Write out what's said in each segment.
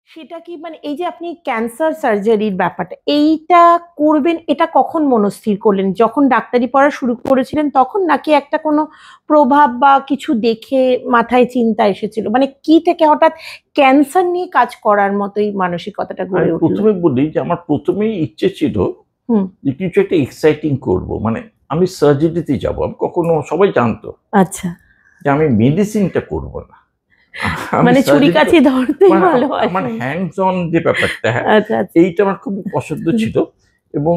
সেটা কি মানে এই যে আপনি ক্যান্সার সার্জারির ব্যাপারটা এইটা করবেন, এটা কখন মনস্থির করলেন? যখন ডাক্তারি পড়া শুরু করেছিলেন তখন, নাকি একটা কোনো প্রভাব বা কিছু দেখে মাথায় চিন্তা এসেছিল? মানে কি থেকে হঠাৎ ক্যান্সার নিয়ে কাজ করার মতোই মানসিকতাটা আমি গড়ে উঠলো? প্রথমে বলি যে আমার প্রথমেই ইচ্ছে ছিল হুম। যে কিছু একটা এক্সাইটিং করব, মানে আমি সার্জারিতে যাব। আমি কখনো, সবাই জানতো আচ্ছা। যে আমি মেডিসিনটা করব না, আমি মানে ছুরি সার্জারি, কাছি ধরতেই মানে আমার ভালোবাসেন। হ্যান্ডস অন যে ব্যাপারটা, হ্যাঁ, আচ্ছা আচ্ছা। এইটা আমার খুব পছন্দ ছিল। এবং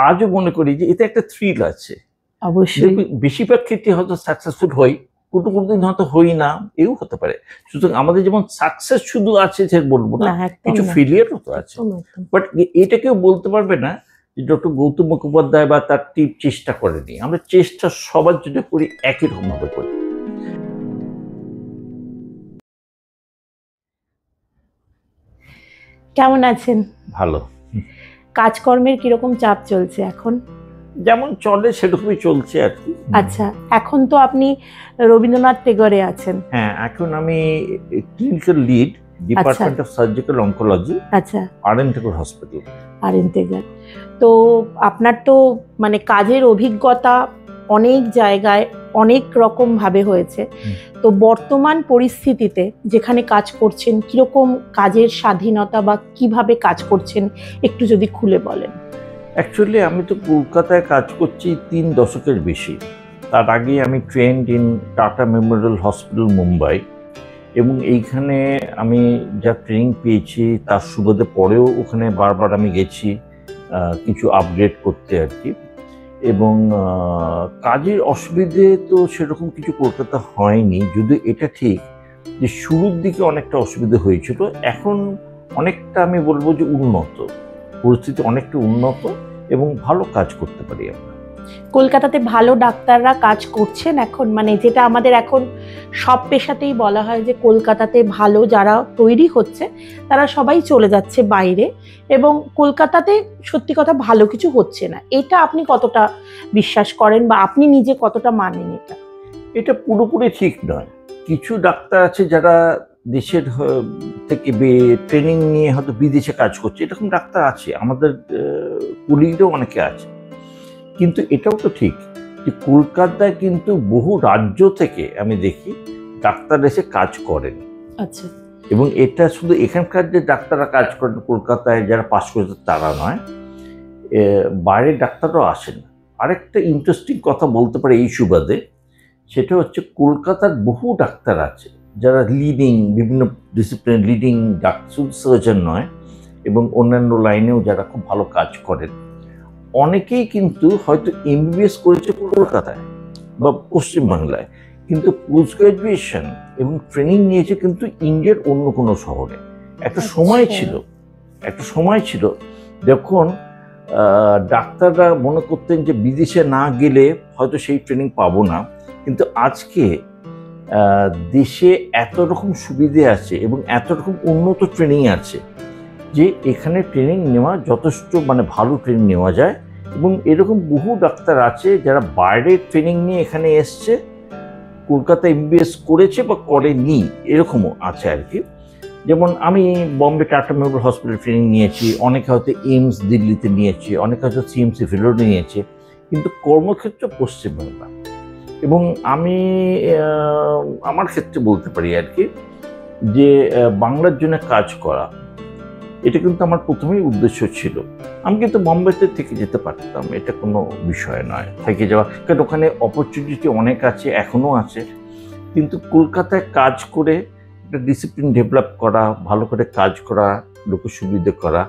আজও মনে করি যে এতে একটা থ্রিল আছে। অবশ্যই। দেখুন, বেশিরভাগ ক্ষেত্রে হয়তো সাকসেসফুল হই, কোনো কোনো দিন হয়তো হই না, এও হতে পারে। সুতরাং আমাদের যেমন সাকসেস শুধু আছে যে বলবো না, না, একদম কিছু না। ফেলিয়ারও তো আছে। একদম একদম। বাট এটা কেউ বলতে পারবে না যে ডক্টর গৌতম মুখোপাধ্যায় বা তার টিম চেষ্টা করেনি। আমরা চেষ্টা সবার জন্য করি, একই রকম ভাবে করি। কেমন আছেন? ভালো। কাজকর্মের কিরকম চাপ চলছে এখন? যেমন চলে সেরকমই চলছে আর কি। আচ্ছা, এখন তো আপনি রবীন্দ্রনাথ টেগরে আছেন। হ্যাঁ, এখন আমি clinical lead, department of surgical oncology, আচ্ছা। R N. Tagore hospital. R N. Tagore. তো আপনার তো মানে কাজের অভিজ্ঞতা অনেক জায়গায় অনেক রকম ভাবে হয়েছে। তো বর্তমান পরিস্থিতিতে যেখানে কাজ করছেন, কিরকম কাজের স্বাধীনতা বা কিভাবে কাজ করছেন একটু যদি খুলে বলেন। অ্যাকচুয়ালি আমি তো কলকাতায় কাজ করছি 3 দশকের বেশি। তার আগে আমি trend in tata Memorial hospital, Mumbai. এবং এইখানে আমি যা ট্রেনিং পেয়েছি তার সুবাদে পরেও ওখানে বারবার আমি গেছি কিছু আপগ্রেড করতে আর কি। এবং কাজের অসুবিধে তো সেরকম কিছু কলকাতা হয়নি, যদিও এটা ঠিক যে শুরুর দিকে অনেকটা অসুবিধা হয়েছিল। এখন অনেকটা আমি বলবো যে উন্নত, পরিস্থিতি অনেকটা উন্নত এবং ভালো কাজ করতে পারি আমরা। কলকাতাতে ভালো ডাক্তাররা কাজ করছেন এখন, মানে যেটা আমাদের এখন সব পেশাতেই বলা হয় যে কলকাতাতে ভালো যারা তৈরি হচ্ছে তারা সবাই চলে যাচ্ছে বাইরে, এবং কলকাতাতে সত্যি কথা ভালো কিছু হচ্ছে না। এটা আপনি কতটা বিশ্বাস করেন বা আপনি নিজে কতটা মানেন এটা? এটা পুরোপুরি ঠিক নয়। কিছু ডাক্তার আছে যারা দেশের থেকে ট্রেনিং নিয়ে হয়তো বিদেশে কাজ করছে, এরকম ডাক্তার আছে, আমাদের কলিগরাও অনেকে আছে। কিন্তু এটাও তো ঠিক যে কলকাতায় কিন্তু বহু রাজ্য থেকে আমি দেখি ডাক্তার এসে কাজ করেন। আচ্ছা। এবং এটা শুধু এখানকার যে ডাক্তাররা কাজ করেন কলকাতায় যারা পাস করেছে তারা নয়, বাইরের ডাক্তাররাও আসেন। আরেকটা ইন্টারেস্টিং কথা বলতে পারে এই সুবাদে, সেটা হচ্ছে কলকাতার বহু ডাক্তার আছে যারা লিডিং, বিভিন্ন ডিসিপ্লিন লিডিং ডাক্তার, শুধু সার্জন নয়, এবং অন্যান্য লাইনেও যারা খুব ভালো কাজ করেন। অনেকেই কিন্তু হয়তো এমবিবিএস করেছে কলকাতায় বা পশ্চিমবাংলায়, কিন্তু পোস্ট গ্রাজুয়েশন এবং ট্রেনিং নিয়েছে কিন্তু ইন্ডিয়ার অন্য কোনো শহরে। একটা সময় ছিল যখন ডাক্তাররা মনে করতেন যে বিদেশে না গেলে হয়তো সেই ট্রেনিং পাবো না। কিন্তু আজকে দেশে এত রকম সুবিধে আছে এবং এত রকম উন্নত ট্রেনিং আছে যে এখানে ট্রেনিং নেওয়া যথেষ্ট, মানে ভালো ট্রেনিং নেওয়া যায়। এবং এরকম বহু ডাক্তার আছে যারা বাইরে ট্রেনিং নিয়ে এখানে এসছে, কলকাতা এমবিবিএস করেছে বা করেনি, এরকমও আছে আর কি। যেমন আমি Bombay tata Memorial hospital training নিয়েছি, অনেকে হয়তো এইমস দিল্লিতে নিয়েছে, অনেকে হয়তো সিএমসি ভেলোরে নিয়েছে, কিন্তু কর্মক্ষেত্র পশ্চিমবাংলা। এবং আমি আমার ক্ষেত্রে বলতে পারি আর কি যে বাংলার জন্য কাজ করা, এটা কিন্তু আমার প্রথমেই উদ্দেশ্য ছিল। আমি কিন্তু বোম্বেতে থেকে যেতে পারতাম, এটা কোনো বিষয় নয় থেকে যাওয়া, কারণ ওখানে অপরচুনিটি অনেক আছে, এখনও আছে। কিন্তু কলকাতায় কাজ করে একটা ডিসিপ্লিন ডেভেলপ করা, ভালো করে কাজ করা, লোকের সুবিধে করা,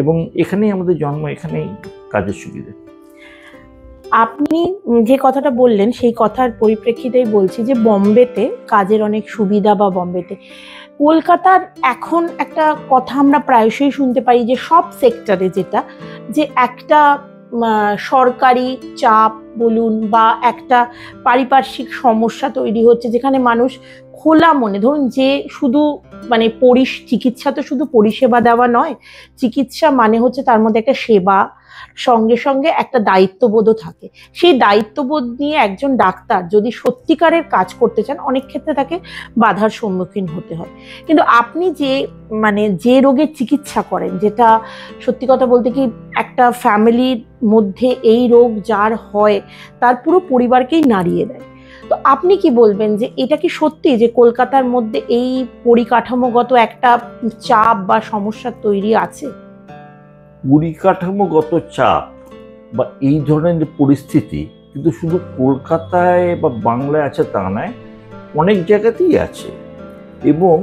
এবং এখানেই আমাদের জন্ম, এখানেই কাজের সুবিধে। আপনি যে কথাটা বললেন সেই কথার পরিপ্রেক্ষিতেই বলছি যে বম্বেতে কাজের অনেক সুবিধা, বা বম্বেতে, কলকাতার এখন একটা কথা আমরা প্রায়শই শুনতে পাই যে সব সেক্টরে যেটা, যে একটা সরকারি চাপ বলুন বা একটা পারিপার্শ্বিক সমস্যা তৈরি হচ্ছে, যেখানে মানুষ খোলা মনে, ধরুন যে শুধু মানে চিকিৎসা তো শুধু পরিষেবা দেওয়া নয়, চিকিৎসা মানে হচ্ছে তার মধ্যে একটা সেবা, সঙ্গে সঙ্গে একটা দায়িত্ববোধও থাকে। সেই দায়িত্ববোধ নিয়ে একজন ডাক্তার যদি সত্যিকারের কাজ করতে চান, অনেক ক্ষেত্রে তাকে বাধার সম্মুখীন হতে হয়। কিন্তু আপনি যে রোগের চিকিৎসা করেন, যেটা সত্যি কথা বলতে কি একটা ফ্যামিলির মধ্যে এই রোগ যার হয় তার পুরো পরিবারকেই নাড়িয়ে দেয়। তো আপনি কি বলবেন যে এটা কি সত্যি যে কলকাতার মধ্যে এই পরিকাঠামোগত একটা চাপ বা সমস্যা তৈরি আছে? পরিকাঠামোগত চাপ বা এই ধরনের যে পরিস্থিতি কিন্তু শুধু কলকাতায় বা বাংলায় আছে তা নয়, অনেক জায়গাতেই আছে। এবং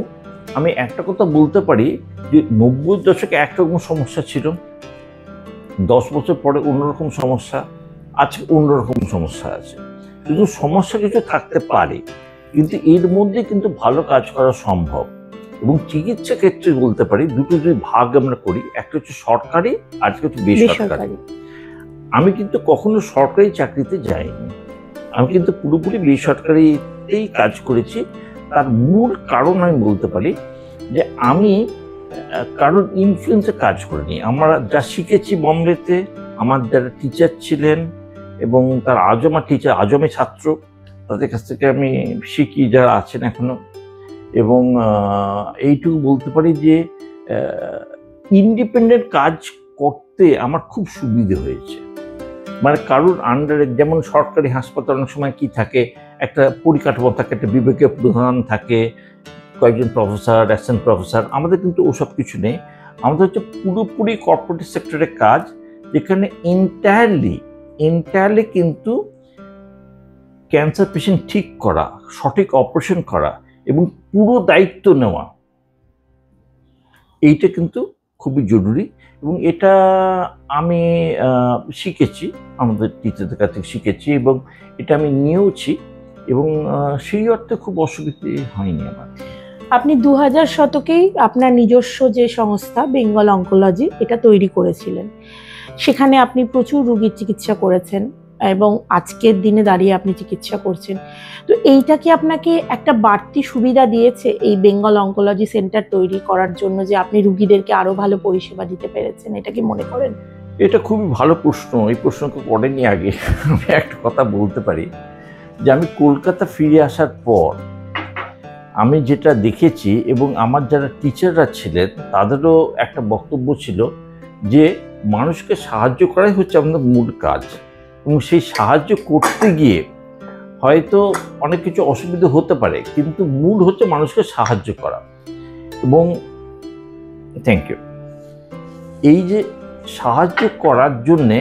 আমি একটা কথা বলতে পারি যে 90-এর দশকে একরকম সমস্যা ছিল, 10 বছর পরে অন্যরকম সমস্যা, আজকে অন্যরকম সমস্যা আছে। কিন্তু সমস্যা কিছু থাকতে পারে, কিন্তু এর মধ্যে কিন্তু ভালো কাজ করা সম্ভব। এবং চিকিৎসা ক্ষেত্রে বলতে পারি দুটো দুই ভাগ আমরা করি, একটা হচ্ছে সরকারি আর একটা হচ্ছে বেসরকারি। আমি কিন্তু কখনো সরকারি চাকরিতে যাইনি, আমি কিন্তু পুরোপুরি বেসরকারিতেই কাজ করেছি। তার মূল কারণ আমি বলতে পারি যে আমি কারণ ইনফ্লুয়েন্সে কাজ করিনি। আমরা যা শিখেছি বম্বেতে, আমার যারা টিচার ছিলেন এবং তার আজও আমার টিচার, আজও আমি ছাত্র, তাদের কাছ থেকে আমি শিখি যারা আছেন এখনো। এবং এইটুকু বলতে পারি যে ইন্ডিপেন্ডেন্ট কাজ করতে আমার খুব সুবিধে হয়েছে। মানে কারোর আন্ডারে, যেমন সরকারি হাসপাতাল অনেক সময় কি থাকে, একটা পরিকাঠামো থাকে, একটা বিভাগীয় প্রধান থাকে, কয়েকজন প্রফেসর, অ্যাসিস্ট্যান্ট প্রফেসর। আমাদের কিন্তু ওসব কিছু নেই। আমাদের হচ্ছে পুরোপুরি কর্পোরেট সেক্টরের কাজ, যেখানে এন্টায়ারলি কিন্তু ক্যান্সার পেশেন্ট ঠিক করা, সঠিক অপারেশন করা এবং পুরো দায়িত্ব নেওয়া, এইটা কিন্তু খুবই জরুরি। এবং এটা আমি শিখেছি, আমাদের টিচারদের কাছ থেকে শিখেছি এবং এটা আমি নিয়েওছি, এবং সেই অর্থে খুব অসুবিধে হয়নি আমার। আপনি 2000 শতকেই আপনার নিজস্ব যে সংস্থা বেঙ্গল অঙ্কোলজি এটা তৈরি করেছিলেন, সেখানে আপনি প্রচুর রোগীর চিকিৎসা করেছেন এবং আজকের দিনে দাঁড়িয়ে আপনি চিকিৎসা করছেন। তো এইটা কি আপনাকে একটা বাড়তি সুবিধা দিয়েছে এই বেঙ্গল অঙ্কোলজি সেন্টার তৈরি করার জন্য, যে আপনি রোগীদেরকে আরো ভালো পরিষেবা দিতে পেরেছেন? এটা কি মনে করেন? এটা খুবই ভালো প্রশ্ন। এই প্রশ্নকে করেনি আগে। আমি একটা কথা বলতে পারি যে আমি কলকাতা ফিরে আসার পর আমি যেটা দেখেছি, এবং আমার যারা টিচাররা ছিলেন তাদেরও একটা বক্তব্য ছিল যে মানুষকে সাহায্য করাই হচ্ছে আমাদের মূল কাজ, এবং সেই সাহায্য করতে গিয়ে হয়তো অনেক কিছু অসুবিধা হতে পারে, কিন্তু মূল হচ্ছে মানুষকে সাহায্য করা। এবং থ্যাংক ইউ। এই যে সাহায্য করার জন্যে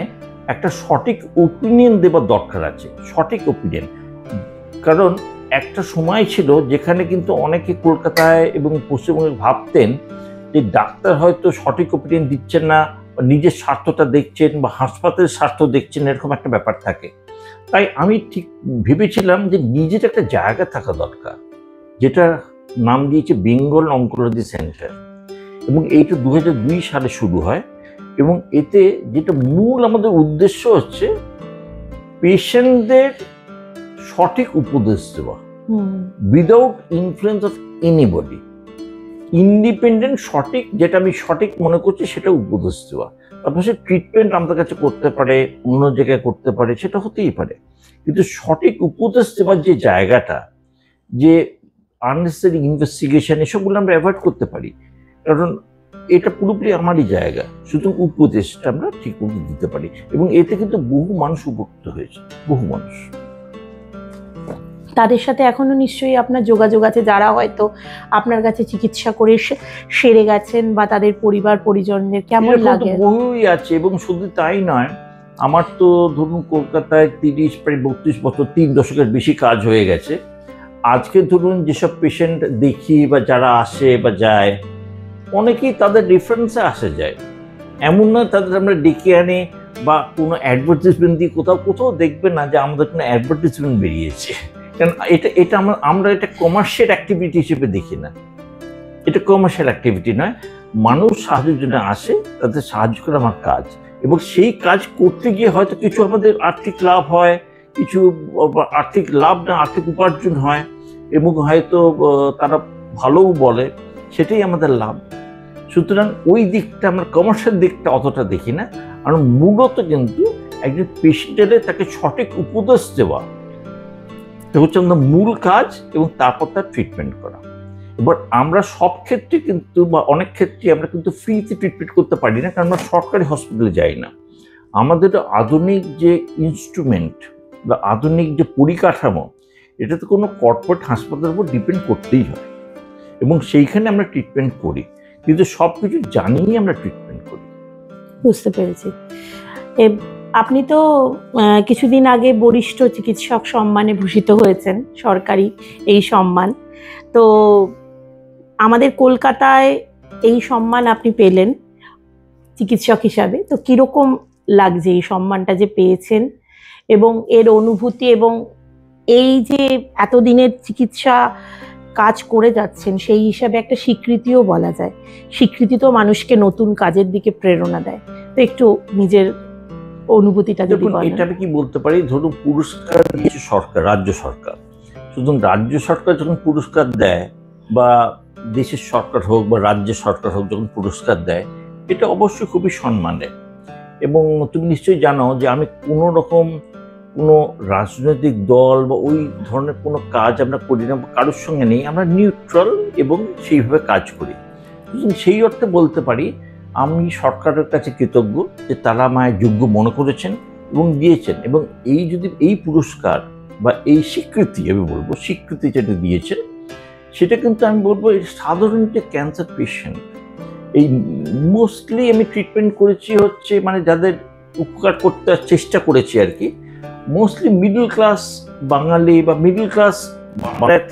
একটা সঠিক ওপিনিয়ন দেওয়ার দরকার আছে, সঠিক ওপিনিয়ন। কারণ একটা সময় ছিল যেখানে কিন্তু অনেকে কলকাতায় এবং পশ্চিমবঙ্গে ভাবতেন যে ডাক্তার হয়তো সঠিক ওপিনিয়ন দিচ্ছেন না, নিজের স্বার্থটা দেখছেন বা হাসপাতালের স্বার্থ দেখছেন, এরকম একটা ব্যাপার থাকে। তাই আমি ঠিক ভেবেছিলাম যে নিজের একটা জায়গা থাকা দরকার, যেটা নাম দিয়েছে বেঙ্গল অঙ্কোলজি সেন্টার। এবং এইটা 2002 সালে শুরু হয়, এবং এতে যেটা মূল আমাদের উদ্দেশ্য হচ্ছে পেশেন্টদের সঠিক উপদেশ দেওয়া, without influence of anybody, independent, সঠিক, যেটা আমি সঠিক মনে করছি সেটা উপদেশ দেওয়া। তারপর সে ট্রিটমেন্ট আমাদের কাছে করতে পারে, অন্য জায়গায় করতে পারে, সেটা হতেই পারে, কিন্তু সঠিক উপদেশ দেওয়ার যে জায়গাটা, যে আননেসেসারি ইনভেস্টিগেশন, এসবগুলো আমরা অ্যাভয়েড করতে পারি। কারণ এটা পুরোপুরি আমারই জায়গা, শুধু উপদেশটা আমরা ঠিক মতো দিতে পারি। এবং এতে কিন্তু বহু মানুষ উপকৃত হয়েছে, বহু মানুষ। তাদের সাথে এখনো নিশ্চয়ই আপনার যোগাযোগ আছে, যারা হয়তো আপনার কাছে চিকিৎসা করে সেরে গেছেন, বা তাদের পরিবার পরিজনদের কেমন লাগে? বহুই আছে, এবং শুধু তাই নয়, আমার তো ধরুন কলকাতায় 30 প্রায় 32 বছর, 3 দশকের বেশি কাজ হয়ে গেছে। আজকে ধরুন যেসব পেশেন্ট দেখি বা যারা আসে বা যায়, অনেকেই তাদের রেফারেন্সে আসে যায়। এমন নয় তাদের আমরা ডেকে আনি বা কোনো অ্যাডভার্টাইজমেন্ট দিয়ে কোথাও দেখবে না যে আমাদের কোনো অ্যাডভার্টাইজমেন্ট বেরিয়েছে। কারণ এটা আমরা এটা কমার্শিয়াল অ্যাক্টিভিটি হিসেবে দেখি না, এটা কমার্শিয়াল অ্যাক্টিভিটি নয়। মানুষ সাহায্যের জন্য আসে, তাদের সাহায্য করা আমার কাজ, এবং সেই কাজ করতে গিয়ে হয়তো কিছু আমাদের আর্থিক লাভ হয়, কিছু আর্থিক লাভ না আর্থিক উপার্জন হয়, এবং হয়তো তারা ভালোও বলে। সেটাই আমাদের লাভ। সুতরাং ওই দিকটা আমরা কমার্শিয়াল দিকটা অতটা দেখি না। আমরা মূলত কিন্তু একজন পেশেন্টের তাকে সঠিক উপদেশ দেওয়া এটা হচ্ছে আমাদের মূল কাজ, এবং তারপর তার ট্রিটমেন্ট করা। এবার আমরা সব ক্ষেত্রে কিন্তু বা অনেক ক্ষেত্রে আমরা কিন্তু ফ্রিতে ট্রিটমেন্ট করতে পারি না, কারণ আমরা সরকারি হসপিটালে যাই না। আমাদের আধুনিক যে ইনস্ট্রুমেন্ট বা আধুনিক যে পরিকাঠামো, এটা তো কোনো কর্পোরেট হাসপাতালের উপর ডিপেন্ড করতেই হয়, এবং সেইখানে আমরা ট্রিটমেন্ট করি, কিন্তু সব কিছু জানিয়ে আমরা ট্রিটমেন্ট করি। বুঝতে পেরেছি। আপনি তো কিছুদিন আগে বরিষ্ঠ চিকিৎসক সম্মানে ভূষিত হয়েছেন, সরকারি এই সম্মান। তো আমাদের কলকাতায় এই সম্মান আপনি পেলেন চিকিৎসক হিসাবে, তো কিরকম লাগছে এই সম্মানটা যে পেয়েছেন, এবং এর অনুভূতি, এবং এই যে এতদিনের চিকিৎসা কাজ করে যাচ্ছেন সেই হিসাবে একটা স্বীকৃতিও বলা যায়। স্বীকৃতি তো মানুষকে নতুন কাজের দিকে প্রেরণা দেয়। তো একটু নিজের অনুভূতিটা যদি বলেন। এটা আমি কি বলতে পারি, ধরুন পুরস্কার দিয়েছে সরকার, রাজ্য সরকার। শুধু রাজ্য সরকার যখন পুরস্কার দেয়, বা দেশের সরকার হোক বা রাজ্য সরকার হোক যখন পুরস্কার দেয়, এটা অবশ্যই খুবই সম্মানের। এবং তুমি নিশ্চয়ই জানো যে আমি কোনো রকম কোনো রাজনৈতিক দল বা ওই ধরনের কোনো কাজ আমরা করি না, কারোর সঙ্গে নেই, আমরা নিউট্রাল এবং সেইভাবে কাজ করি। সেই অর্থে বলতে পারি আমি সরকারের কাছে কৃতজ্ঞ যে তারা আমায় যোগ্য মনে করেছেন এবং দিয়েছেন। এবং এই যদি এই পুরস্কার বা এই স্বীকৃতি, আমি বলবো স্বীকৃতি যেটা দিয়েছেন, সেটা কিন্তু আমি বলবো সাধারণত ক্যান্সার পেশেন্ট, এই মোস্টলি আমি ট্রিটমেন্ট করেছি হচ্ছে মানে যাদের উপকার করতে চেষ্টা করেছি আর কি, মোস্টলি মিডল ক্লাস বাঙালি বা মিডল ক্লাস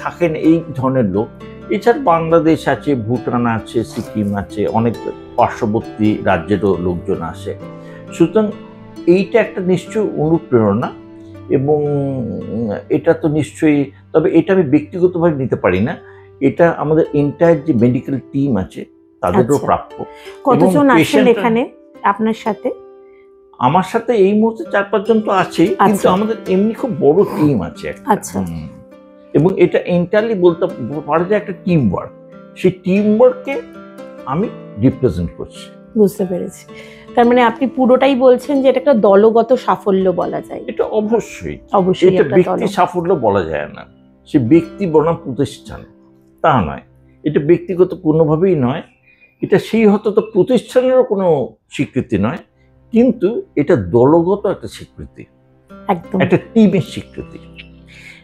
থাকেন এই ধরনের লোক। এছাড়া বাংলাদেশ আছে, ভুটান আছে, সিকিম আছে, অনেক পার্শ্ববর্তী রাজ্যেরও লোকজন আসে। সুতরাং এইটা একটা নিশ্চয়ই অনুপ্রেরণা, এবং এটা তো নিশ্চয়ই, তবে এটা আমি ব্যক্তিগতভাবে নিতে পারি না, এটা আমাদের এন্টায়ার যে মেডিকেল টিম আছে তাদেরও প্রাপ্য। কতজন আছেন এখানে আপনার সাথে? আমার সাথে এই মুহূর্তে 4-5 জন তো আছেই, কিন্তু আমাদের এমনি খুব বড় টিম আছে। আচ্ছা। এবং এটা এন্টারলি বলতে পারে যে একটা টিম ওয়ার্ক, সেই টিম ওয়ার্ককে আমি রিপ্রেজেন্ট করছি। বুঝতে পেরেছি। তার মানে আপনি পুরোটাই বলছেন যে এটা একটা দলগত সাফল্য বলা যায়। এটা অবশ্যই, অবশ্যই এটা ব্যক্তি সাফল্য বলা যায় না। সে ব্যক্তি বনাম প্রতিষ্ঠান তা নয়, এটা ব্যক্তিগত কোনোভাবেই নয়, এটা সেই হয়তো তো প্রতিষ্ঠানেরও কোনো স্বীকৃতি নয়, কিন্তু এটা দলগত একটা স্বীকৃতি, একদম একটা টিমের স্বীকৃতি।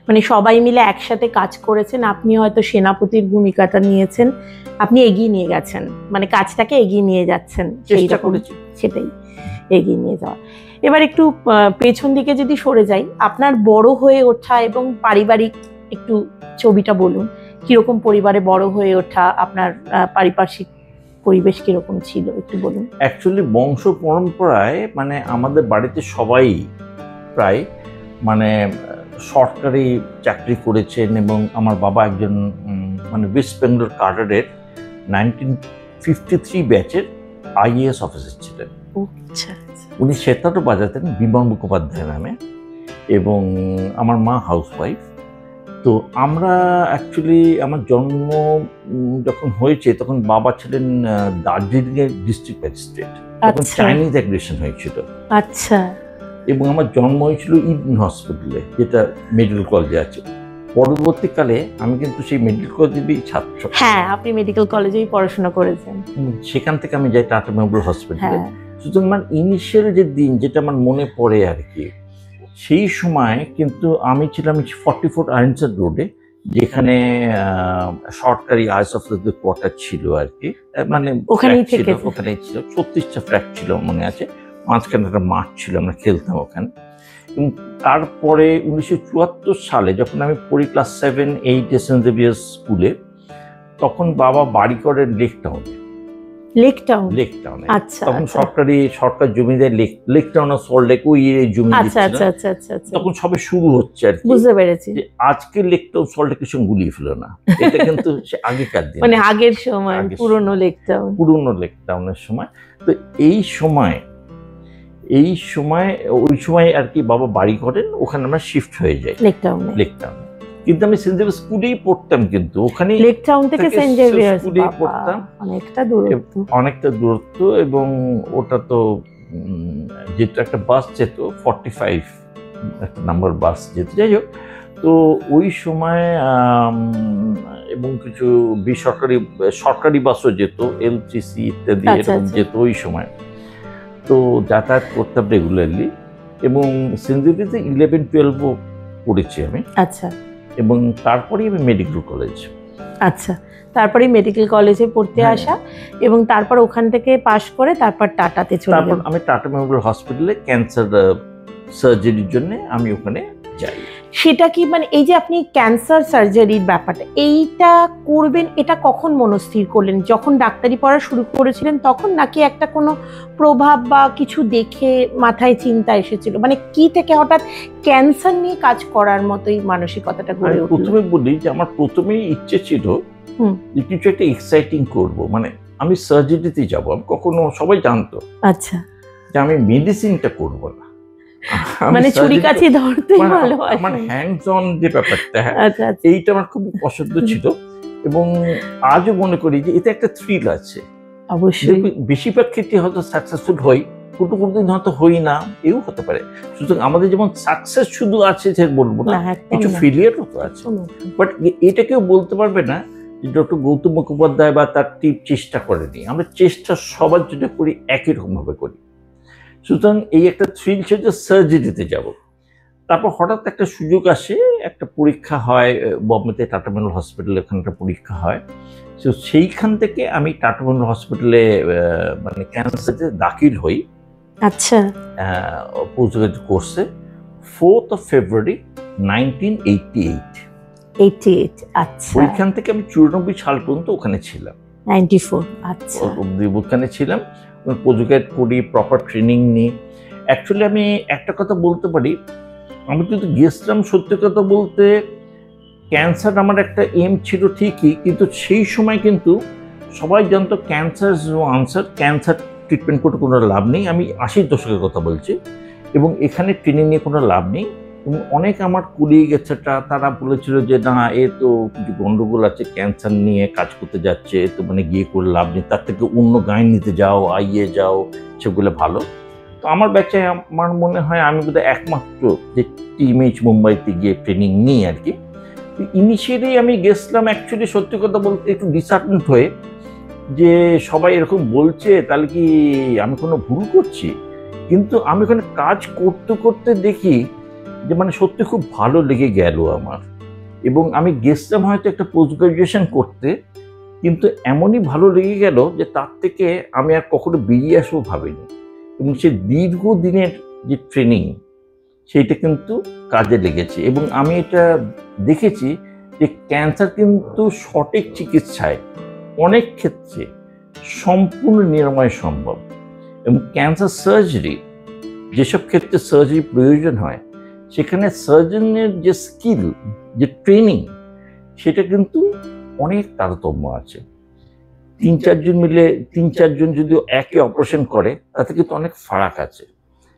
মানে সবাই মিলে একসাথে কাজ করেছেন, আপনি হয়তো সেনাপতির ভূমিকাটা নিয়েছেন, আপনি এগিয়ে নিয়ে গেছেন, মানে কাজটাকে এগিয়ে নিয়ে যাচ্ছেন, চেষ্টা করেছি সেটাই এগিয়ে নিয়ে যাওয়া। এবার একটু পেছন দিকে যদি সরে যাই, আপনার বড় হয়ে ওঠা এবং পারিবারিক একটু ছবিটা বলুন। কিরকম পরিবারে বড় হয়ে ওঠা, আপনার পারিপার্শ্বিক পরিবেশ কিরকম ছিল একটু বলুন। অ্যাকচুয়ালি বংশ পরম্পরায় মানে আমাদের বাড়িতে সবাই প্রায় মানে সরকারি চাকরি করেছেন, এবং আমার বাবা একজন মানে ওয়েস্ট বেঙ্গল কাডারের 1953 ব্যাচের IAS অফিসার ছিলেন। উনি সেতারও বাজাতেন বিমান মুখোপাধ্যায় নামে, এবং আমার মা হাউসওয়াইফ। তো আমরা অ্যাকচুয়ালি আমার জন্ম যখন হয়েছে তখন বাবা ছিলেন দার্জিলিংয়ের ডিস্ট্রিক্ট ম্যাজিস্ট্রেট, তখন চাইনিজ অ্যাগ্রেশন হয়েছিল। আচ্ছা। এবং আমার জন্ম হয়েছিল ইডেন হসপিটালে, যেটা মেডিকেল কলেজে আছে। পরবর্তীকালে আমি কিন্তু সেই মেডিকেল কলেজেরই ছাত্র। হ্যাঁ, আপনি মেডিকেল কলেজেই পড়াশোনা করেছেন। সেখান থেকে আমি যাই টাটা মেমোরিয়াল হসপিটালে। সুতরাং মানে ইনিশিয়াল যে দিন যেটা আমার মনে পড়ে আর কি, সেই সময় কিন্তু আমি ছিলাম 44 আইনসার রোডে, যেখানে সরকারি আইএস অফিসারদের কোয়ার্টার ছিল আর কি, মানে ওখানেই ছিল। 36টা ফ্ল্যাট ছিল মনে আছে, মাঝখানে একটা মাঠ ছিল, আমরা খেলতাম ওখানে। এবং তারপরে 1974 সালে যখন আমি পড়ি ক্লাস 7-8 সেন্ট জেভিয়ার্স স্কুলে, তখন বাবা বাড়ি করেন লেক টাউনে। আচ্ছা। তখন সরকার জমি দেয় লেক টাউন, সল্ট লেক, ওই জমি দিচ্ছিল। তখন সবে শুরু হচ্ছে আর কি। বুঝতে পেরেছি। আজকে লেক টাউন সল্ট লেকের সঙ্গে গুলিয়ে ফেলো না, এটা কিন্তু আগেকার দিন, মানে আগের সময় পুরনো লেক টাউনের সময়। তো এই সময় ওই সময় আর কি বাবা বাড়ি করেন, ওখানে আমরা শিফট হয়ে যাই লেক টাউনে। কিন্তু আমি সেন্ট জেভিয়ার্স স্কুলেই পড়তাম, কিন্তু ওখানে লেক টাউন থেকে সেন্ট জেভিয়ার্স স্কুলেই পড়তাম, অনেকটা দূরত্ব। অনেকটা দূরত্ব। এবং ওটা তো যেহেতু একটা বাস যেত 45 একটা নাম্বার বাস যেত, যাই হোক। তো ওই সময় এবং কিছু সরকারি বাসও যেত, এলটিসি ইত্যাদি এরকম যেত ওই সময়। তো যাতায়াত করতাম রেগুলারলি। এবং সেন্ট জেভিয়ার্সে 11-12ও পড়েছি আমি। আচ্ছা। এবং তারপরেই আমি মেডিকেল কলেজ। আচ্ছা, তারপরে মেডিকেল কলেজে পড়তে আসা, এবং তারপর ওখান থেকে পাশ করে তারপর টাটাতে চলে তারপর আমি টাটা মেমোরিয়াল হসপিটালে ক্যান্সার সার্জারির জন্য আমি ওখানে যাই। সেটা কি মানে এই যে আপনি ক্যান্সার সার্জারির ব্যাপারটা এইটা করবেন, এটা কখন মনস্থির করলেন? যখন ডাক্তারি পড়া শুরু করেছিলেন তখন, নাকি একটা কোনো প্রভাব বা কিছু দেখে মাথায় চিন্তা এসেছিল? মানে কি থেকে হঠাৎ ক্যান্সার নিয়ে কাজ করার মতোই মানসিকতাটা গড়ে উঠল? প্রথমে বলি যে আমার প্রথমেই ইচ্ছে ছিল যে কিছু একটা এক্সাইটিং করব, মানে আমি সার্জারিতে যাব। আমি কখনো, সবাই জানতো আচ্ছা, যে আমি মেডিসিনটা করব না, মানে ছুরি কাছে ধরতে ভালোবাসি, আমার হ্যান্ডস অন যে ব্যাপারটা, আচ্ছা, এইটা আমার খুব পছন্দ ছিল। এবং আজও মনে করি যে এতে একটা থ্রিল আছে। অবশ্যই বেশিরভাগ ক্ষেত্রে হয়তো সাকসেসফুল হই, কোনোদিন হয়তো হই না, এও হতে পারে। সুতরাং আমাদের যেমন সাকসেস শুধু আছে যে বলবো না, কিছু ফেলিয়ারও তো আছে। বাট এটা কেউ বলতে পারবে না যে ডক্টর গৌতম মুখোপাধ্যায় বা তার টিম চেষ্টা করেনি। আমরা চেষ্টা সবার জন্য করি, একই রকম ভাবে করি। সুতরাং এই একটা থ্রিল ছিল যে সার্জারিতে যাব। তারপর হঠাৎ একটা সুযোগ আসে, একটা পরীক্ষা হয় বম্বেতে টাটা মেমোরিয়াল হসপিটালে, ওখানে একটা পরীক্ষা হয়। তো সেইখান থেকে আমি টাটা মেমোরিয়াল হসপিটালে মানে ক্যান্সারে দাখিল হই। আচ্ছা, পোস্ট গ্রাজুয়েট কোর্সে 4th of February 1988। আচ্ছা, ওইখান থেকে আমি 94 সাল পর্যন্ত ওখানে ছিলাম। 94, আচ্ছা, ওখানে ছিলাম। পোস্ট গ্রাজুয়েট করি, প্রপার ট্রেনিং নিই। অ্যাকচুয়ালি আমি একটা কথা বলতে পারি, আমি কিন্তু গিয়েছিলাম সত্যি কথা বলতে, ক্যান্সার আমার একটা এম ছিল ঠিকই, কিন্তু সেই সময় কিন্তু সবাই জানতো cancer is no answer, cancer treatment করে কোনো লাভ নেই। আমি 80-র দশকের কথা বলছি। এবং এখানে ট্রেনিং নিয়ে কোনো লাভ নেই। এবং অনেক আমার কুলিগ এটসেট্রা তারা বলেছিল যে না, এ তো কিছু গন্ডগোল আছে, ক্যান্সার নিয়ে কাজ করতে যাচ্ছে, তো মানে গিয়ে করে লাভ নেই, তার থেকে অন্য গাইন নিতে যাও, আইয়ে যাও, সেগুলো ভালো। তো আমার ব্যাচে আমার মনে হয় আমি বোধহয় একমাত্র যে টিএমএইচ মুম্বাইতে গিয়ে ট্রেনিং নিই আর কি। ইনিশিয়ালি আমি গেছিলাম অ্যাকচুয়ালি সত্যি কথা বলতে একটু ডিসঅ্যাপয়েন্ট হয়ে, যে সবাই এরকম বলছে, তাহলে কি আমি কোনো ভুল করছি? কিন্তু আমি ওখানে কাজ করতে করতে দেখি যে মানে সত্যি খুব ভালো লেগে গেল আমার। এবং আমি গেছিলাম হয়তো একটা পোস্ট গ্রাজুয়েশন করতে, কিন্তু এমনই ভালো লেগে গেল যে তার থেকে আমি আর কখনো বেরিয়ে আসবো ভাবিনি। এবং সে দীর্ঘদিনের যে ট্রেনিং, সেইটা কিন্তু কাজে লেগেছে। এবং আমি এটা দেখেছি যে ক্যান্সার কিন্তু সঠিক চিকিৎসায় অনেক ক্ষেত্রে সম্পূর্ণ নিরাময় সম্ভব। এবং ক্যান্সার সার্জারি, যেসব ক্ষেত্রে সার্জারি প্রয়োজন হয়, সেখানে সার্জনের যে স্কিল, যে ট্রেনিং, সেটা কিন্তু অনেক তারতম্য আছে। 3-4 জন যদি একে অপারেশন করে, তাতে কিন্তু অনেক ফারাক আছে।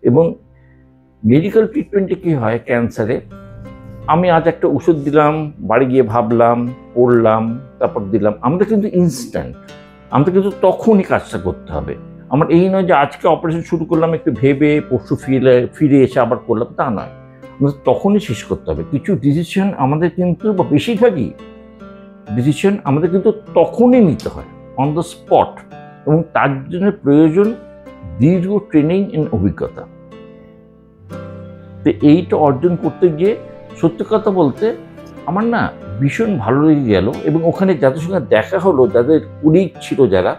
এবং মেডিকেল ট্রিটমেন্টে কি হয় ক্যান্সারে, আমি আজ একটা ওষুধ দিলাম, বাড়ি গিয়ে ভাবলাম, পড়লাম, তারপর দিলাম, আমাদের কিন্তু ইনস্ট্যান্ট, আমাদের কিন্তু তখনই কাজটা করতে হবে। আমার এই নয় যে আজকে অপারেশন শুরু করলাম, একটু ভেবে পরশু ফিরে এসে আবার করলাম, তা নয়। আমাদের তখনই শেষ করতে হবে। কিছু ডিসিশন আমাদের কিন্তু, বা বেশিরভাগই ডিসিশন আমাদের কিন্তু তখনই নিতে হয়, অন দ্য স্পট। এবং তার জন্য প্রয়োজন দীর্ঘ ট্রেনিং এন্ড অভিজ্ঞতা। তো এইটা অর্জন করতে গিয়ে সত্যি কথা বলতে আমার না ভীষণ ভালো লেগে গেল। এবং ওখানে যাদের সঙ্গে দেখা হলো, যাদের কুলিগ ছিল যারা,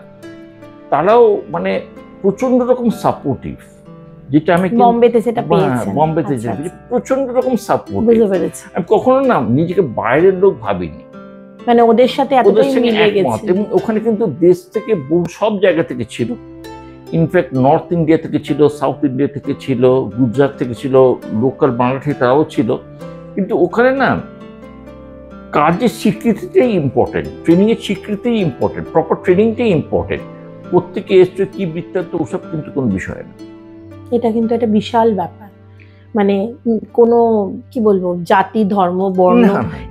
তারাও মানে প্রচন্ড রকম সাপোর্টিভ, যেটা আমি বম্বেতে সেটা পেয়েছি। বম্বেতে প্রচন্ড রকম সাপোর্টিভ। আমি কখনো না নিজেকে বাইরের লোক ভাবিনি, মানে ওদের সাথে এতটাই মিলে গেছে। এবং ওখানে কিন্তু দেশ থেকে সব জায়গা থেকে ছিল। ইনফ্যাক্ট নর্থ ইন্ডিয়া থেকে ছিল, সাউথ ইন্ডিয়া থেকে ছিল, গুজরাট থেকে ছিল, লোকাল বাংলাদেশি তারাও ছিল। কিন্তু ওখানে না কাজের স্বীকৃতিটাই ইম্পর্টেন্ট, ট্রেনিংয়ের স্বীকৃতিই ইম্পর্টেন্ট, প্রপার ট্রেনিংটাই ইম্পর্টেন্ট। প্রত্যেকে এসছে কি বৃত্তান্ত, ওসব কিন্তু কোনো বিষয় না। এটা কিন্তু একটা বিশাল ব্যাপার। মানে কোনো কি বলবো জাতি ধর্ম বর্ণ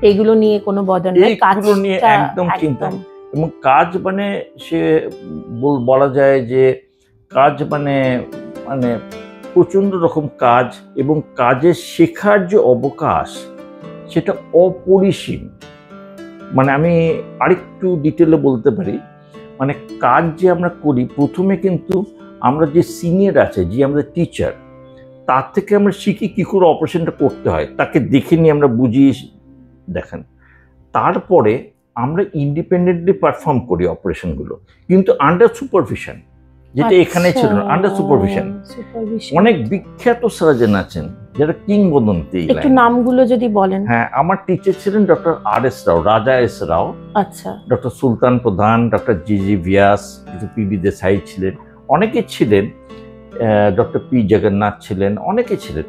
এগুলো নিয়ে কোনো বদল নেই, কাজগুলো নিয়ে একদম চিন্তা। এবং কাজ মানে সে বলা যায় যে কাজ মানে মানে প্রচন্ড রকম কাজ, এবং কাজের শেখার যে অবকাশ সেটা অপরিসীম। মানে আমি আরেকটু ডিটেলে বলতে পারি, মানে কাজ যে আমরা করি প্রথমে কিন্তু আমরা যে সিনিয়র আছে, যে আমাদের টিচার, তার থেকে আমরা শিখি কী করে অপারেশনটা করতে হয়, তাকে দেখে নিয়ে আমরা বুঝিয়ে দেখেন। তারপরে আমরা ইন্ডিপেন্ডেন্টলি পারফর্ম করি অপারেশনগুলো, কিন্তু আন্ডার সুপারভিশন, যেটা এখানে ছিল না, আন্ডার সুপারভিশন। অনেক বিখ্যাত সার্জন আছেন যারা কিংবদন্তি, একটু নামগুলো যদি বলেন। হ্যাঁ, আমার টিচার ছিলেন ডক্টর আর.এস. রাও, রাজা এস রাও, আচ্ছা, ডক্টর সুলতান প্রধান, ডক্টর জি.জি. ব্যাস, পি.বি. দেসাই ছিলেন, অনেকে ছিলেন, ডক্টর পি. জগন্নাথ ছিলেন, অনেকে ছিলেন,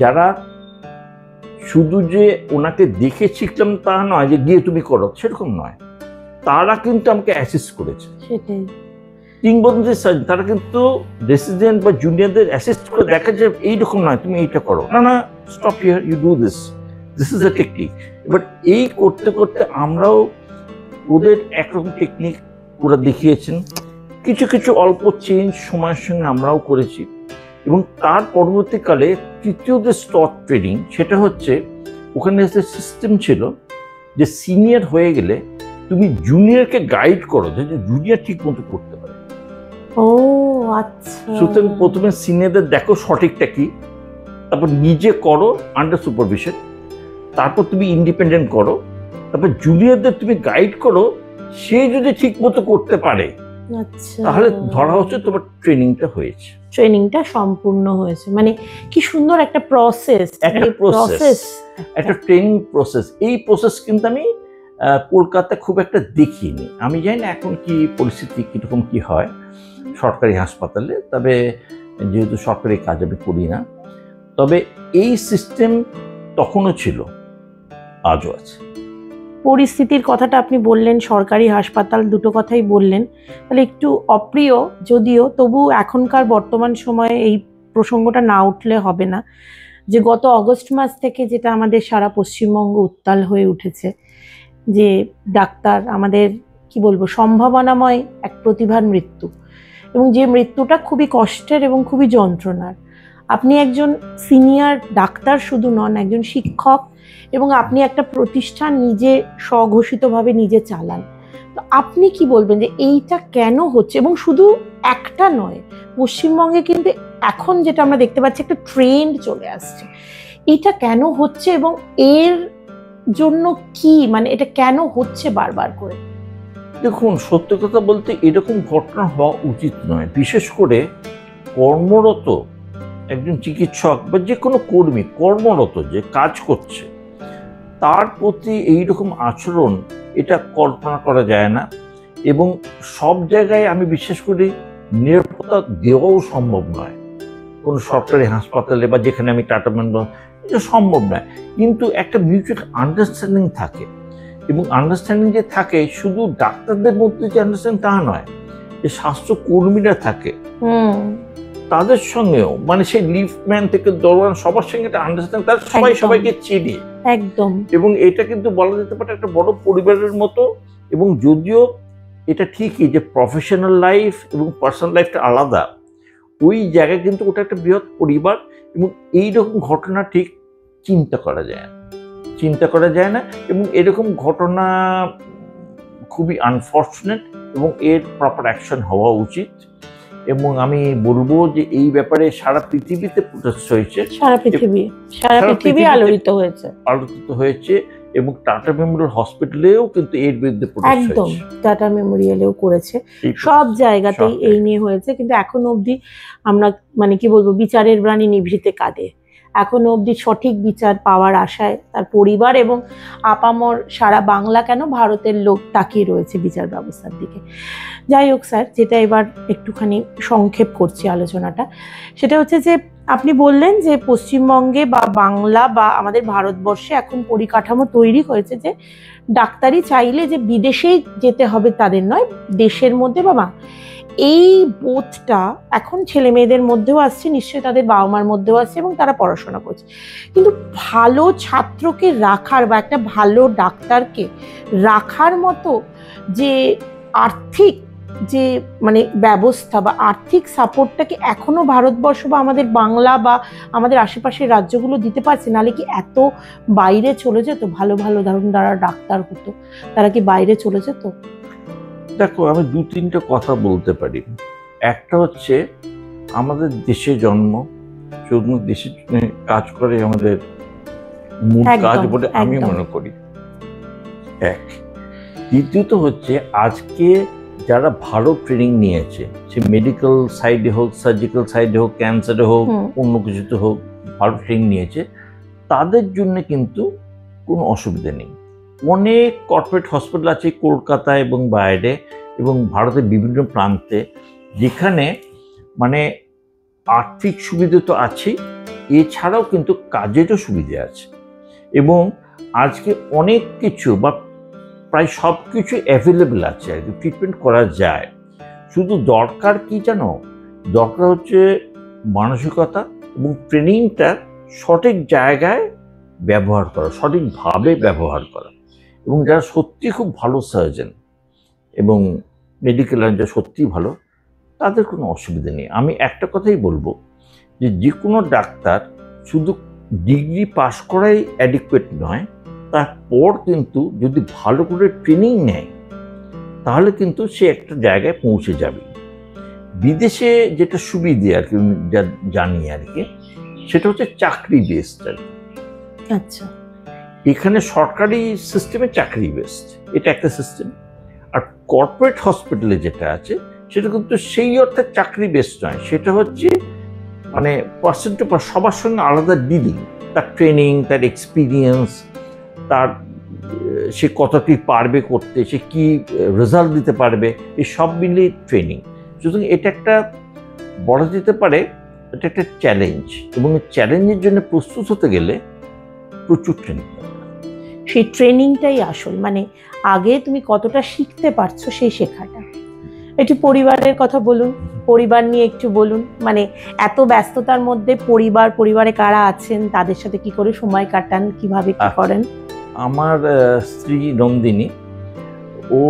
যারা শুধু যে ওনাকে দেখে শিখলাম তা নয়, যে গিয়ে তুমি করো সেরকম নয়, তারা কিন্তু আমাকে অ্যাসিস্ট করেছে। সেটাই কিংবদন্তি সার্জন, তারা কিন্তু রেসিডেন্ট বা জুনিয়রদের অ্যাসিস্ট করে দেখা যায় এইরকম নয়, তুমি এইটা করো, না না, stop here, you do this, this is a technique. এবার এই করতে করতে আমরাও ওদের একরকম টেকনিক ওরা দেখিয়েছেন, কিছু কিছু অল্প চেঞ্জ সময়ের সঙ্গে আমরাও করেছি। এবং তার পরবর্তীকালে তৃতীয় যে স্তর ট্রেনিং, সেটা হচ্ছে ওখানে যে সিস্টেম ছিল যে সিনিয়র হয়ে গেলে তুমি জুনিয়রকে গাইড করো যাতে জুনিয়র ঠিক মতো করতে পারে। ও আচ্ছা, সুতরাং প্রথমে সিনিয়রদের দেখো সঠিকটা কি, তারপর নিজে করো আন্ডার সুপারভিশন, তারপর তুমি ইন্ডিপেন্ডেন্ট করো, তারপর জুনিয়রদের তুমি গাইড করো, সে যদি ঠিক মতো করতে পারে তাহলে ধরা হচ্ছে তোমার ট্রেনিংটা হয়েছে, ট্রেনিংটা সম্পূর্ণ হয়েছে। মানে কি সুন্দর একটা প্রসেস, একটা ট্রেনিং প্রসেস। এই প্রসেস কিন্তু আমি কলকাতায় খুব একটা দেখিনি। আমি জানি না এখন কি পরিস্থিতি, কিরকম কি হয় সরকারি হাসপাতালে, তবে যেহেতু সরকারি কাজ আমি করি না, তবে এই সিস্টেম তখনও ছিল, আজও আছে। পরিস্থিতির কথাটা আপনি বললেন, সরকারি হাসপাতাল, দুটো কথাই বললেন, তাহলে একটু অপ্রিয় যদিও, তবু এখনকার বর্তমান সময়ে এই প্রসঙ্গটা না উঠলে হবে না, যে গত অগস্ট মাস থেকে যেটা আমাদের সারা পশ্চিমবঙ্গ উত্তাল হয়ে উঠেছে, যে ডাক্তার আমাদের কি বলবো সম্ভাবনাময় এক প্রতিভার মৃত্যু, এবং যে মৃত্যুটা খুবই কষ্টের এবং খুবই যন্ত্রণার। আপনি একজন সিনিয়র ডাক্তার শুধু নন, একজন শিক্ষক, এবং আপনি একটা প্রতিষ্ঠান নিজে স্বঘোষিতভাবে নিজে চালান। তো আপনি কি বলবেন যে এইটা কেন হচ্ছে? এবং শুধু একটা নয়, পশ্চিমবঙ্গে কিন্তু এখন যেটা আমরা দেখতে পাচ্ছি একটা ট্রেন্ড চলে আসছে, এটা কেন হচ্ছে এবং এর জন্য কি, মানে এটা কেন হচ্ছে বারবার করে? দেখুন, সত্য কথা বলতে এরকম ঘটনা হওয়া উচিত নয়। বিশেষ করে কর্মরত একজন চিকিৎসক বা যে কোনো কর্মী, কর্মরত যে কাজ করছে, তার প্রতি এইরকম আচরণ, এটা কল্পনা করা যায় না। এবং সব জায়গায় আমি বিশেষ করে নিরাপত্তা দেওয়াও সম্ভব নয়, কোনো সরকারি হাসপাতালে বা যেখানে আমি ট্রিটমেন্ট, এটা সম্ভব নয়। কিন্তু একটা মিউচুয়াল আন্ডারস্ট্যান্ডিং থাকে, এবং আন্ডারস্ট্যান্ডিং যে থাকে শুধু ডাক্তারদের মধ্যে যে আন্ডারস্ট্যান্ডিং তা নয়, যে স্বাস্থ্যকর্মীরা থাকে তাদের সঙ্গেও, মানে সেই লিফটম্যান থেকে দরওয়ান সবার সঙ্গে একটা আন্ডারস্ট্যান্ডিং, তার সবাই সবাইকে চিনি একদম। এবং এটা কিন্তু বলা যেতে পারে একটা বড় পরিবারের মতো। এবং যদিও এটা ঠিকই যে প্রফেশনাল লাইফ এবং পার্সোনাল লাইফটা আলাদা, ওই জায়গায় কিন্তু ওটা একটা বৃহৎ পরিবার। এবং এইরকম ঘটনা ঠিক চিন্তা করা যায় না, এবং এরকম ঘটনা খুবই আনফর্চুনেট, এবং এর প্রপার অ্যাকশন হওয়া উচিত। এবং আমি বলবো যে এই ব্যাপারে সারা পৃথিবীতে প্রচেষ্টা হয়েছে, সারা পৃথিবী আলোড়িত হয়েছে, এবং টাটা মেমোরিয়াল হসপিটালেও কিন্তু এর বিরুদ্ধে প্রচেষ্টা হয়েছে, একদম টাটা মেমোরিয়ালেও করেছে, সব জায়গাতেই এই নিয়ে হয়েছে। কিন্তু এখনো অবধি আমরা মানে কি বলবো বিচারের বাণী নিভৃতে কাঁদে। এখনো অবধি সঠিক বিচার পাওয়ার আশায় তার পরিবার এবং আপামর সারা বাংলা কেন ভারতের লোক তাকিয়ে রয়েছে বিচার ব্যবস্থার দিকে। যাই হোক স্যার, যেটা এবার একটুখানি সংক্ষেপ করছি আলোচনাটা, সেটা হচ্ছে যে আপনি বললেন যে পশ্চিমবঙ্গে বা বাংলা বা আমাদের ভারতবর্ষে এখন পরিকাঠামো তৈরি হয়েছে যে ডাক্তারি চাইলে যে বিদেশেই যেতে হবে তাদের নয়, দেশের মধ্যে বা এই বোধটা এখন ছেলে মেয়েদের মধ্যেও আসছে, নিশ্চয়ই তাদের বাবা মার মধ্যেও আসছে, এবং তারা পড়াশোনা করছে। কিন্তু ভালো ছাত্রকে রাখার বা একটা ভালো ডাক্তারকে রাখার মতো যে আর্থিক যে মানে ব্যবস্থা বা আর্থিক সাপোর্টটাকে এখনো ভারতবর্ষ বা আমাদের বাংলা বা আমাদের আশেপাশের রাজ্যগুলো দিতে পারছে, নাহলে কি এত বাইরে চলে যেত? ভালো ভালো ধরুন যারা ডাক্তার হতো তারা কি বাইরে চলে যেত? দেখো, আমি দু তিনটে কথা বলতে পারি। একটা হচ্ছে আমাদের দেশে জন্ম, জন্য দেশের জন্য কাজ করে আমাদের মূল কাজ একদম, বলে আমি একদম। মনে করি। এক, দ্বিতীয়ত হচ্ছে আজকে যারা ভালো ট্রেনিং নিয়েছে, সে মেডিকেল সাইডে হোক, সার্জিক্যাল সাইডে হোক, ক্যান্সারে হোক, অন্য কিছুতে হোক, ভালো ট্রেনিং নিয়েছে, তাদের জন্য কিন্তু কোনো অসুবিধা নেই। অনেক কর্পোরেট হসপিটাল আছে কলকাতায় এবং বাইরে এবং ভারতের বিভিন্ন প্রান্তে, যেখানে মানে আর্থিক সুবিধা তো আছেই, এছাড়াও কিন্তু কাজেরও সুবিধা আছে। এবং আজকে অনেক কিছু বা প্রায় সব কিছু অ্যাভেলেবেল আছে আর কি, ট্রিটমেন্ট করা যায়। শুধু দরকার কি জানো? দরকার হচ্ছে মানসিকতা এবং ট্রেনিংটা সঠিক জায়গায় ব্যবহার করা, সঠিকভাবে ব্যবহার করা। এবং যারা সত্যি খুব ভালো সার্জন এবং মেডিকেল লাইন যারা সত্যিই ভালো, তাদের কোনো অসুবিধা নেই। আমি একটা কথাই বলবো যে যে কোনো ডাক্তার শুধু ডিগ্রি পাশ করাই অ্যাডিকুয়েট নয়, তারপর কিন্তু যদি ভালো করে ট্রেনিং নেয় তাহলে কিন্তু সে একটা জায়গায় পৌঁছে যাবে। বিদেশে যেটা সুবিধে আর কি যা জানি আর কি, সেটা হচ্ছে চাকরি বেসড আর কি। আচ্ছা, এখানে সরকারি সিস্টেমে চাকরি বেসড, এটা একটা সিস্টেম। আর কর্পোরেট হসপিটালে যেটা আছে সেটা কিন্তু সেই অর্থে চাকরি বেসড নয়, সেটা হচ্ছে মানে পার্সন টু পার্সন, সবার সঙ্গে আলাদা ডিলিং, তার ট্রেনিং, তার এক্সপিরিয়েন্স, তার সে কতটি পারবে করতে, সে কি রেজাল্ট দিতে পারবে, এই সব মিলিয়ে ট্রেনিং। সুতরাং এটা একটা বলা যেতে পারে এটা একটা চ্যালেঞ্জ, এবং চ্যালেঞ্জের জন্য প্রস্তুত হতে গেলে প্রচুর ট্রেনিং। সেই ট্রেনিংটাই আসল, মানে আগে তুমি কতটা শিখতে পারছো সেই শেখাটা। একটু পরিবারের কথা বলুন, পরিবার নিয়ে একটু বলুন, মানে এত ব্যস্ততার মধ্যে পরিবারে কারা আছেন, তাদের সাথে কি করে সময় কাটান, কিভাবে কি করেন? আমার স্ত্রী নন্দিনী, ও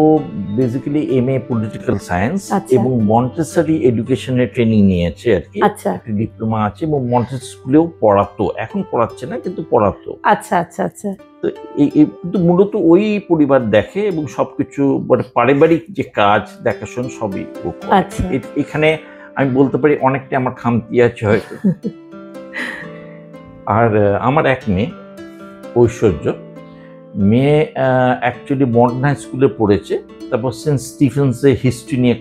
বেসিক্যালি MA পলিটিক্যাল সায়েন্স এবং মন্টেসরি এডুকেশনের ট্রেনিং নিয়েছে আর কি। আচ্ছা, একটা ডিপ্লোমা আছে এবং মন্টেসরি স্কুলেও পড়াতো, এখন পড়াচ্ছে না কিন্তু পড়াতো। আচ্ছা আচ্ছা আচ্ছা। তো এই কিন্তু মূলত ওই পরিবার দেখে এবং সবকিছু মানে পারিবারিক যে কাজ দেখাশোনা সবই ও করে। আচ্ছা, এখানে আমি বলতে পারি অনেকটা আমার খামতি আছে হয়তো। আর আমার এক মেয়ে ঐশ্বর্য, মেয়ে অ্যাকচুয়ালি মডার্ন হাই স্কুলে পড়েছে, তারপর সেন্ট স্টিফেন্সে হিস্ট্রি নিয়ে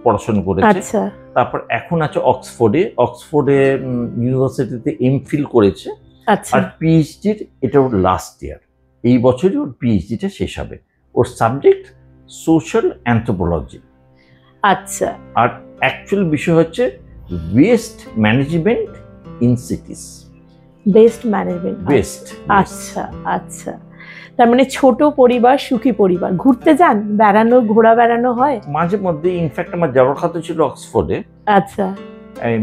পড়াশোনা করেছে, আচ্ছা, তারপর এখন আছে অক্সফোর্ডে ইউনিভার্সিটিতে MPhil করেছে। আচ্ছা। আর PhDর এটা ওর লাস্ট ইয়ার, এই বছরই ওর PhDটা শেষ হবে। ওর সাবজেক্ট সোশ্যাল অ্যানথ্রোপোলজি। আচ্ছা, আর অ্যাকচুয়াল বিষয় হচ্ছে waste management in cities. Best management, best. আচ্ছা আচ্ছা। তার মানে ছোট পরিবার, সুখী পরিবার। ঘুরতে যান, ঘোরা বেড়ানো হয় মাঝে মধ্যে। ইনফ্যাক্ট আমার যাওয়ার কথা ছিল অক্সফোর্ডে, আচ্ছা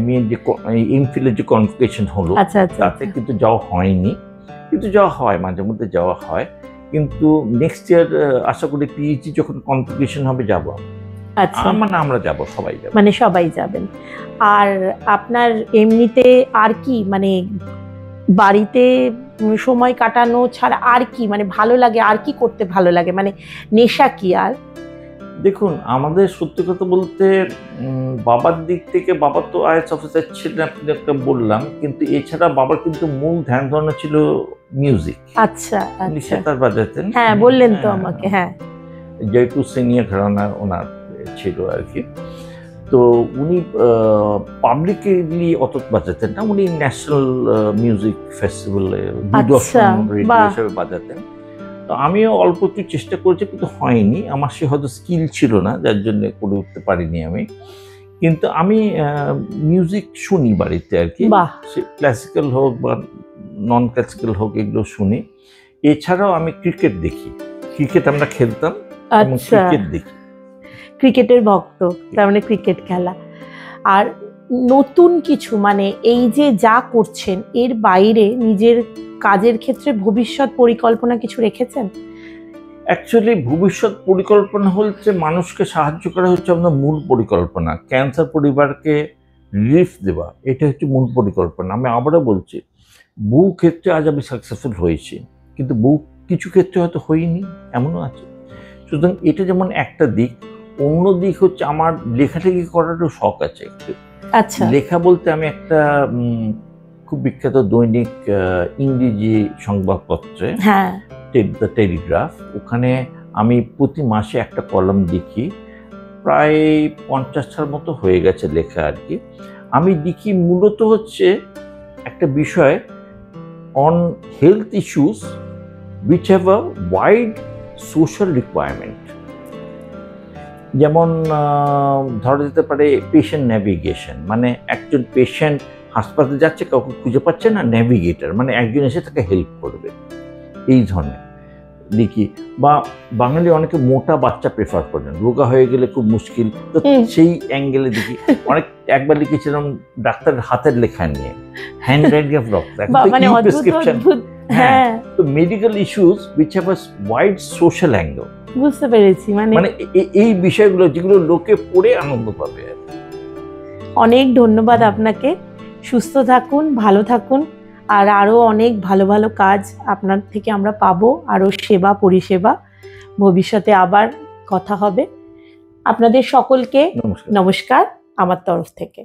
মেয়ের যে MPhil-এর যে কনভোকেশন হলো, আচ্ছা আচ্ছা, তাতে কিন্তু যাওয়া হয়নি, কিন্তু যাওয়া হয় মাঝে মধ্যে যাওয়া হয়। কিন্তু নেক্সট ইয়ার আশা করি PhD যখন কনভোকেশন হবে যাব। আচ্ছা, মানে আমরা যাব, সবাই যাব, মানে সবাই যাবেন। আর আপনার এমনিতে আর কি, মানে বাড়িতে সময় কাটানো ছাড়া আর কি মানে ভালো লাগে, আর কি করতে ভালো লাগে, মানে নেশা কি? আর দেখুন, আমাদের সত্যি কথা বলতে বাবার দিক থেকে, বাবা তো IAS অফিসার ছিলেন আপনাকে বললাম, কিন্তু এছাড়া বাবার কিন্তু মূল ধ্যান ধারণা ছিল মিউজিক। আচ্ছা উনি আচ্ছা, সেতার বাজাতেন। হ্যাঁ বললেন তো আমাকে। হ্যাঁ, জয়পুর সিনিয়র ঘরানা ওনার ছিল আর কি। তো উনি পাবলিকলি অত বাজাতেন না, উনি ন্যাশনাল মিউজিক ফেস্টিভ্যালে দূরদর্শন রেডিও হিসেবে বাজাতেন। তো আমিও অল্প একটু চেষ্টা করেছি, কিন্তু হয়নি, আমার সে হয়তো স্কিল ছিল না, যার জন্য করে উঠতে পারিনি আমি। কিন্তু আমি মিউজিক শুনি বাড়িতে আর কি, সে ক্লাসিক্যাল হোক বা নন ক্লাসিক্যাল হোক, এগুলো শুনি। এছাড়াও আমি ক্রিকেট দেখি, ক্রিকেট আমরা খেলতাম এবং ক্রিকেট দেখি। ক্রিকেটের ভক্ত, তার মানে ক্রিকেট খেলা। আর নতুন কিছু মানে এই যে যা করছেন এর বাইরে নিজের কাজের ক্ষেত্রে ভবিষ্যৎ পরিকল্পনা কিছু রেখেছেন? অ্যাকচুয়ালি ভবিষ্যৎ পরিকল্পনা হচ্ছে মানুষকে সাহায্য করা হচ্ছে আমাদের মূল পরিকল্পনা। ক্যান্সার পরিবারকে রিলিফ দেওয়া, এটা হচ্ছে মূল পরিকল্পনা। আমি আবারও বলছি, বহু ক্ষেত্রে আজ আমি সাকসেসফুল হয়েছি, কিন্তু বহু কিছু ক্ষেত্রে হয়তো হইনি, এমনও আছে। সুতরাং এটা যেমন একটা দিক, অন্য দিক হচ্ছে আমার লেখালেখি করারও শখ আছে একটু। আচ্ছা, লেখা বলতে আমি একটা খুব বিখ্যাত দৈনিক ইংরেজি সংবাদপত্রে, হ্যাঁ, দ্য টেলিগ্রাফ, ওখানে আমি প্রতি মাসে একটা কলাম লিখি। প্রায় 50টার মতো হয়ে গেছে লেখা আর কি। আমি লিখি মূলত হচ্ছে একটা বিষয় on health issues which have a wide social requirement. যেমন ধরা যেতে পারে পেশেন্ট ন্যাভিগেশন, মানে একজন পেশেন্ট হাসপাতালে যাচ্ছে, কাউকে খুঁজে পাচ্ছে না, ন্যাভিগেটর মানে একজন এসে তাকে হেল্প করবে, এই ধরনের লিখি। বা বাঙালি অনেকে মোটা বাচ্চা প্রেফার করেন, রোগা হয়ে গেলে খুব মুশকিল, তো সেই অ্যাঙ্গেলে দেখি। অনেক একবার লিখেছিলাম ডাক্তারের হাতের লেখা নিয়ে, হ্যান্ড রাইটিং অফ ডক্টর, মানে অদ্ভুত। হ্যাঁ, তো medical issues which have a wide social angle. বুঝতে পেরেছি, মানে এই বিষয়গুলো যেগুলো লোকে পড়ে আনন্দ পাবে। অনেক ধন্যবাদ আপনাকে। সুস্থ থাকুন, ভালো থাকুন, আর আরো অনেক ভালো ভালো কাজ আপনার থেকে আমরা পাবো, আরো সেবা পরিষেবা। ভবিষ্যতে আবার কথা হবে। আপনাদের সকলকে নমস্কার। নমস্কার আমার তরফ থেকে।